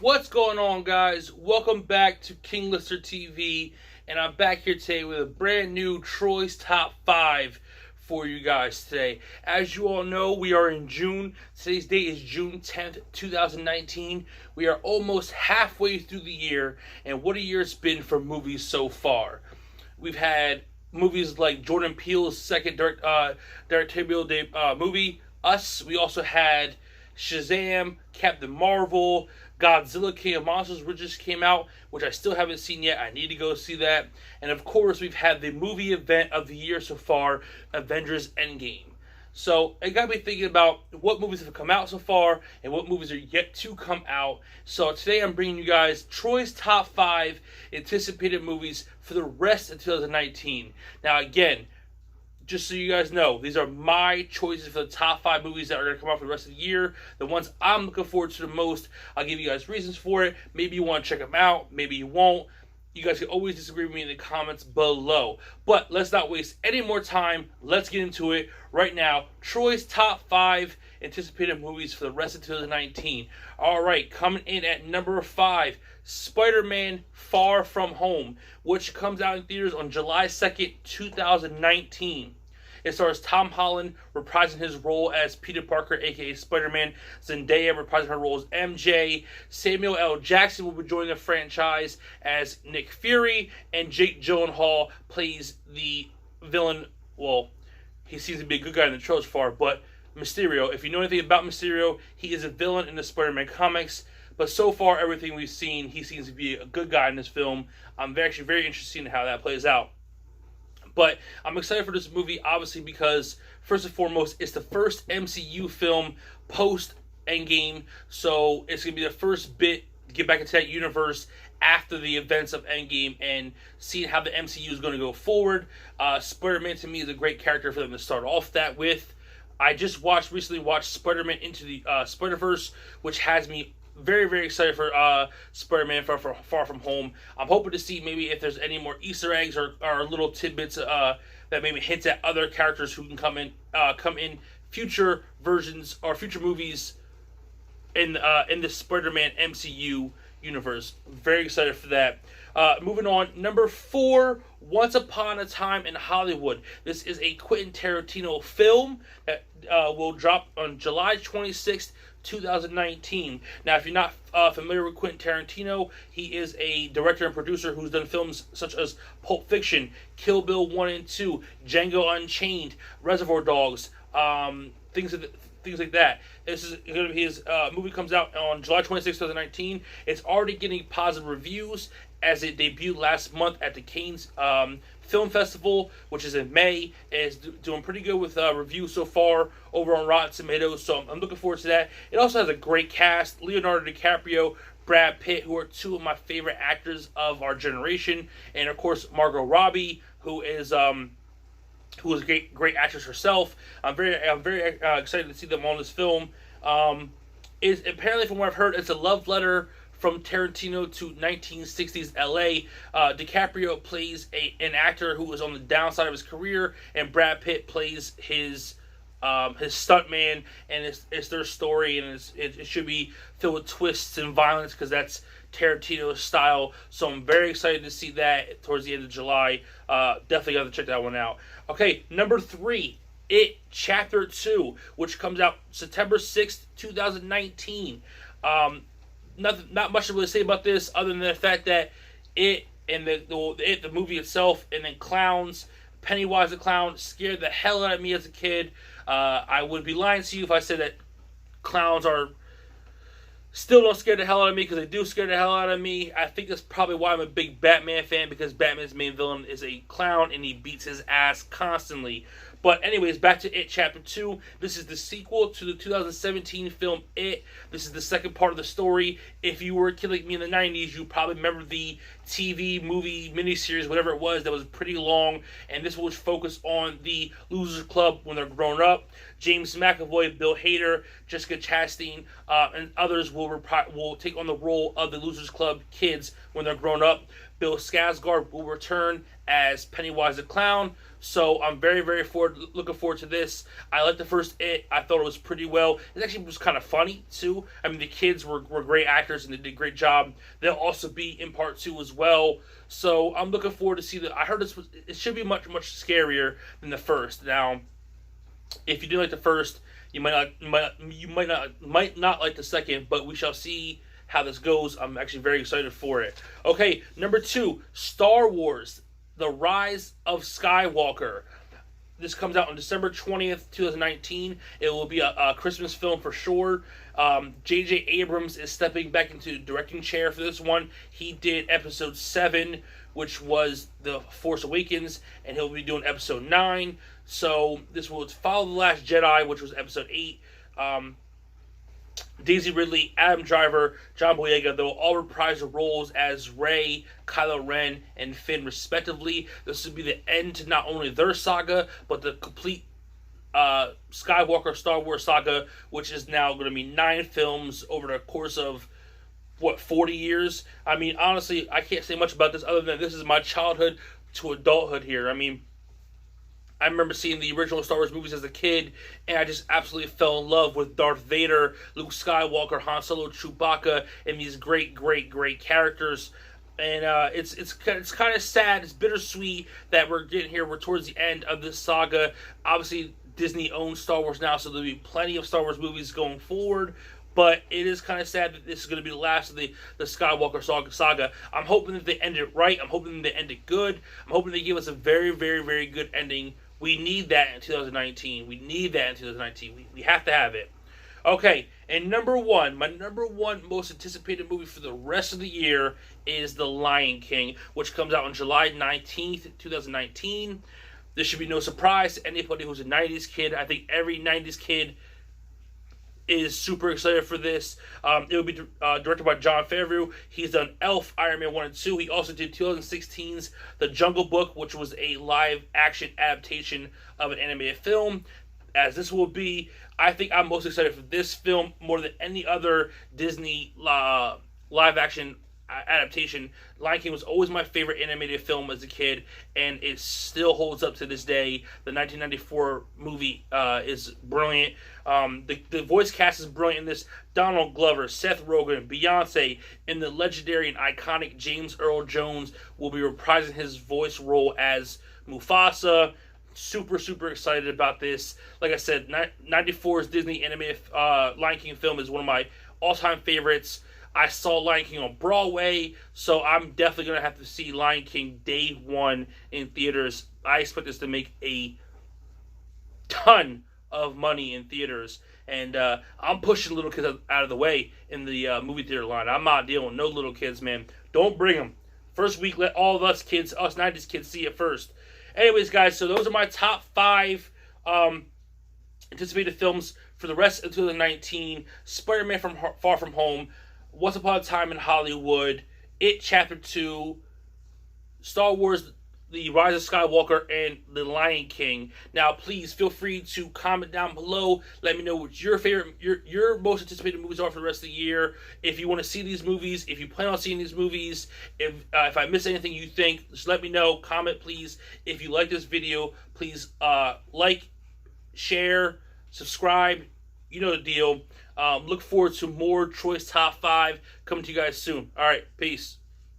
What's going on, guys? Welcome back to King Lister TV, and I'm back here today with a brand new Troy's Top 5 for you guys today. As you all know, we are in June. Today's date is June 10th, 2019. We are almost halfway through the year, and what a year it's been for movies so far. We've had movies like Jordan Peele's second directorial movie, Us. We also had Shazam, Captain Marvel, Godzilla King of Monsters, which just came out, which I still haven't seen yet. I need to go see that. And of course, we've had the movie event of the year so far, Avengers Endgame. So it got me thinking about what movies have come out so far and what movies are yet to come out. So today I'm bringing you guys Troy's top 5 anticipated movies for the rest of 2019. Now again, just so you guys know, these are my choices for the top 5 movies that are going to come out for the rest of the year. The ones I'm looking forward to the most. I'll give you guys reasons for it. Maybe you want to check them out. Maybe you won't. You guys can always disagree with me in the comments below. But let's not waste any more time. Let's get into it right now. Troy's top 5 anticipated movies for the rest of 2019. Alright, coming in at number 5, Spider-Man Far From Home, which comes out in theaters on July 2nd, 2019. It stars Tom Holland reprising his role as Peter Parker, aka Spider-Man, Zendaya reprising her role as MJ, Samuel L. Jackson will be joining the franchise as Nick Fury, and Jake Gyllenhaal plays the villain. Well, he seems to be a good guy in the trailers far, but Mysterio. If you know anything about Mysterio, he is a villain in the Spider-Man comics. But so far, everything we've seen, he seems to be a good guy in this film. I'm actually very interested in how that plays out. But I'm excited for this movie, obviously, because first and foremost, it's the first MCU film post Endgame, so it's going to be the first bit to get back into that universe after the events of Endgame and seeing how the MCU is going to go forward. Spider-Man, to me, is a great character for them to start off that with. I just recently watched Spider-Man Into the Spider-Verse, which has me very, very excited for Spider-Man Far From Home. I'm hoping to see maybe if there's any more Easter eggs or little tidbits that maybe hints at other characters who can come in future versions or future movies in the Spider-Man MCU universe. Very excited for that. Moving on, number 4, Once Upon a Time in Hollywood. This is a Quentin Tarantino film that will drop on July 26th, 2019. Now, if you're not familiar with Quentin Tarantino, he is a director and producer who's done films such as Pulp Fiction, Kill Bill 1 and 2, Django Unchained, Reservoir Dogs, things like that. This is going to be his movie comes out on July 26, 2019. It's already getting positive reviews as it debuted last month at the Cannes Film Festival, which is in May. It's doing pretty good with reviews so far over on Rotten Tomatoes, so I'm looking forward to that. It also has a great cast: Leonardo DiCaprio, Brad Pitt, who are two of my favorite actors of our generation, and of course Margot Robbie, who is a great actress herself. I'm very excited to see them on this film. Is apparently, from what I've heard, it's a love letter from Tarantino to 1960s LA. DiCaprio plays an actor who was on the downside of his career, and Brad Pitt plays his stuntman, and it's their story, and it should be filled with twists and violence because that's Tarantino's style. So I'm very excited to see that towards the end of July. Definitely got to check that one out. Okay, number 3, It Chapter 2, which comes out September 6th, 2019. Not much to really say about this other than the fact that it and the movie itself, and then clowns, Pennywise the clown, scared the hell out of me as a kid. I would be lying to you if I said that clowns still don't scare the hell out of me, because they do scare the hell out of me. I think that's probably why I'm a big Batman fan, because Batman's main villain is a clown and he beats his ass constantly. But anyways, back to It Chapter 2. This is the sequel to the 2017 film It. This is the second part of the story. If you were a kid like me in the 90s, you probably remember the TV, movie, miniseries, whatever it was, that was pretty long. And this will focus on the Losers Club when they're grown up. James McAvoy, Bill Hader, Jessica Chastain, and others will take on the role of the Losers Club kids when they're grown up. Bill Skarsgård will return as Pennywise the Clown, So I'm very looking forward to this. I liked the first It. I thought it was pretty well. It actually was kind of funny too. I mean, the kids were great actors and they did a great job. They'll also be in part 2 as well. So I'm looking forward to see that. I heard it should be much scarier than the first. Now, if you do like the first, you might not like the second, but we shall see how this goes. I'm actually very excited for it. Okay, number 2, Star Wars: The Rise of Skywalker. This comes out on December 20th, 2019. It will be a Christmas film for sure. J.J. Abrams is stepping back into the directing chair for this one. He did Episode 7, which was The Force Awakens, and he'll be doing Episode 9. So this will follow The Last Jedi, which was Episode 8. Daisy Ridley, Adam Driver, John Boyega, they'll all reprise their roles as Rey, Kylo Ren, and Finn, respectively. This will be the end to not only their saga, but the complete Skywalker Star Wars saga, which is now going to be 9 films over the course of, 40 years? I mean, honestly, I can't say much about this other than this is my childhood to adulthood here. I mean, I remember seeing the original Star Wars movies as a kid, and I just absolutely fell in love with Darth Vader, Luke Skywalker, Han Solo, Chewbacca, and these great characters. And it's kind of sad, it's bittersweet that we're getting here. We're towards the end of this saga. Obviously, Disney owns Star Wars now, so there'll be plenty of Star Wars movies going forward. But it is kind of sad that this is going to be the last of the Skywalker saga. I'm hoping that they end it right. I'm hoping that they end it good. I'm hoping they give us a very good ending. We need that in 2019. We have to have it. Okay, and number 1, my number 1 most anticipated movie for the rest of the year is The Lion King, which comes out on July 19th, 2019. This should be no surprise to anybody who's a 90s kid. I think every 90s kid is super excited for this. It will be directed by Jon Favreau. He's done Elf, Iron Man 1 and 2. He also did 2016's The Jungle Book, which was a live-action adaptation of an animated film. As this will be, I think I'm most excited for this film more than any other Disney live-action adaptation. Lion King was always my favorite animated film as a kid, and it still holds up to this day. The 1994 movie is brilliant. The voice cast is brilliant in this. Donald Glover, Seth Rogen, Beyonce, and the legendary and iconic James Earl Jones will be reprising his voice role as Mufasa. Super excited about this. Like I said, 94's Disney animated Lion King film is one of my all-time favorites. I saw Lion King on Broadway, so I'm definitely going to have to see Lion King day 1 in theaters. I expect this to make a ton of money in theaters, and I'm pushing little kids out of the way in the movie theater line. I'm not dealing with no little kids, man. Don't bring them. First week, let all of us 90s kids see it first. Anyways, guys, so those are my top 5 anticipated films for the rest of 2019. Spider-Man from Far From Home, Once Upon a Time in Hollywood, It Chapter 2, Star Wars: The Rise of Skywalker, and The Lion King. Now, please feel free to comment down below. Let me know what your favorite, your most anticipated movies are for the rest of the year. If you want to see these movies, if you plan on seeing these movies, if I miss anything you think, just let me know. Comment, please. If you like this video, please like, share, subscribe. You know the deal. Look forward to more Troy's Top 5 coming to you guys soon. All right, peace.